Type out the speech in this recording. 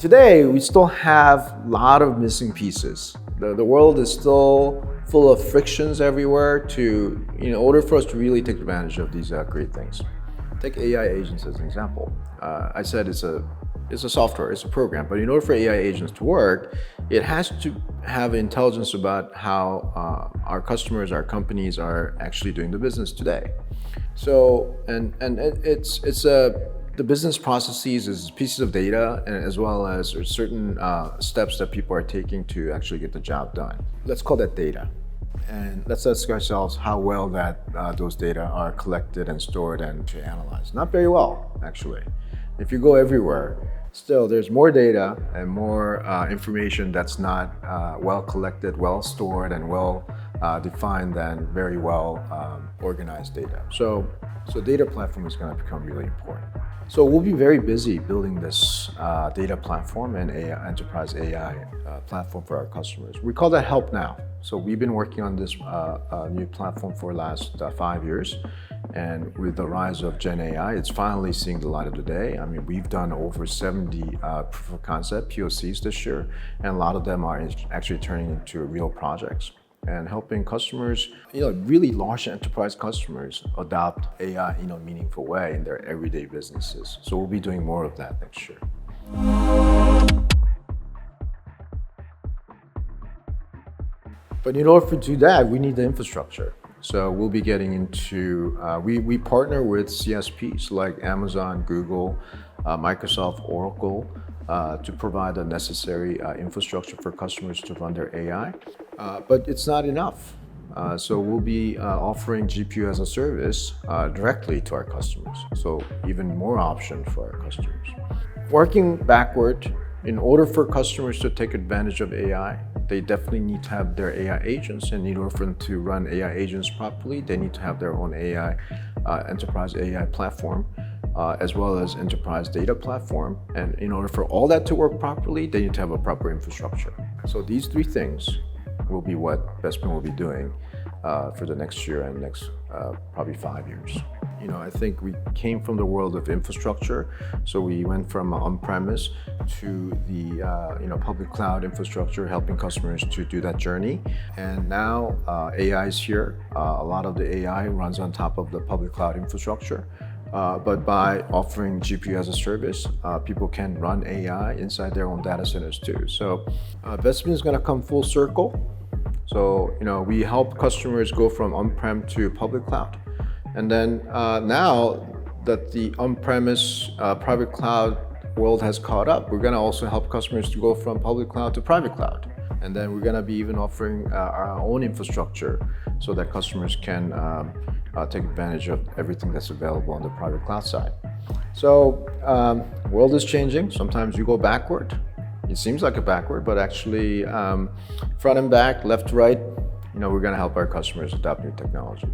Today, we still have a lot of missing pieces. The world is still full of frictions everywhere in order for us to really take advantage of these great things. Take AI agents as an example. I said it's a software, it's a program, but in order for AI agents to work, it has to have intelligence about how our customers, our companies are actually doing the business today. So, the business processes is pieces of data, and as well as certain steps that people are taking to actually get the job done. Let's call that data. And let's ask ourselves how well those data are collected and stored and to analyze. Not very well, actually. If you go everywhere, still there's more data and more information that's not well collected, well stored, and well defined than very well organized data. So data platform is going to become really important. So we'll be very busy building this data platform and enterprise AI platform for our customers. We call that HelpNow. So we've been working on this new platform for the last 5 years. And with the rise of Gen AI, it's finally seeing the light of the day. I mean, we've done over 70 proof of concept POCs this year, and a lot of them are actually turning into real projects and helping customers, really large enterprise customers adopt AI in a meaningful way in their everyday businesses. So we'll be doing more of that next year. But in order to do that, we need the infrastructure. So we'll be getting into, we partner with CSPs like Amazon, Google, Microsoft, Oracle, to provide the necessary infrastructure for customers to run their AI. But it's not enough. So we'll be offering GPU as a service directly to our customers. So even more options for our customers. Working backward, in order for customers to take advantage of AI, they definitely need to have their AI agents. And in order for them to run AI agents properly, they need to have their own AI, enterprise AI platform, as well as enterprise data platform. And in order for all that to work properly, they need to have a proper infrastructure. So these three things will be what Bespin will be doing for the next year and next probably 5 years. I think we came from the world of infrastructure. So we went from on-premise to the public cloud infrastructure, helping customers to do that journey. And now AI is here. A lot of the AI runs on top of the public cloud infrastructure. But by offering GPU as a service, people can run AI inside their own data centers too. So Bespin is going to come full circle. So we help customers go from on-prem to public cloud. And then now that the on-premise private cloud world has caught up, we're going to also help customers to go from public cloud to private cloud. And then we're going to be even offering our own infrastructure so that customers can take advantage of everything that's available on the private cloud side. So the world is changing. Sometimes you go backward. It seems like a backward, but actually front and back, left to right, we're going to help our customers adopt new technology.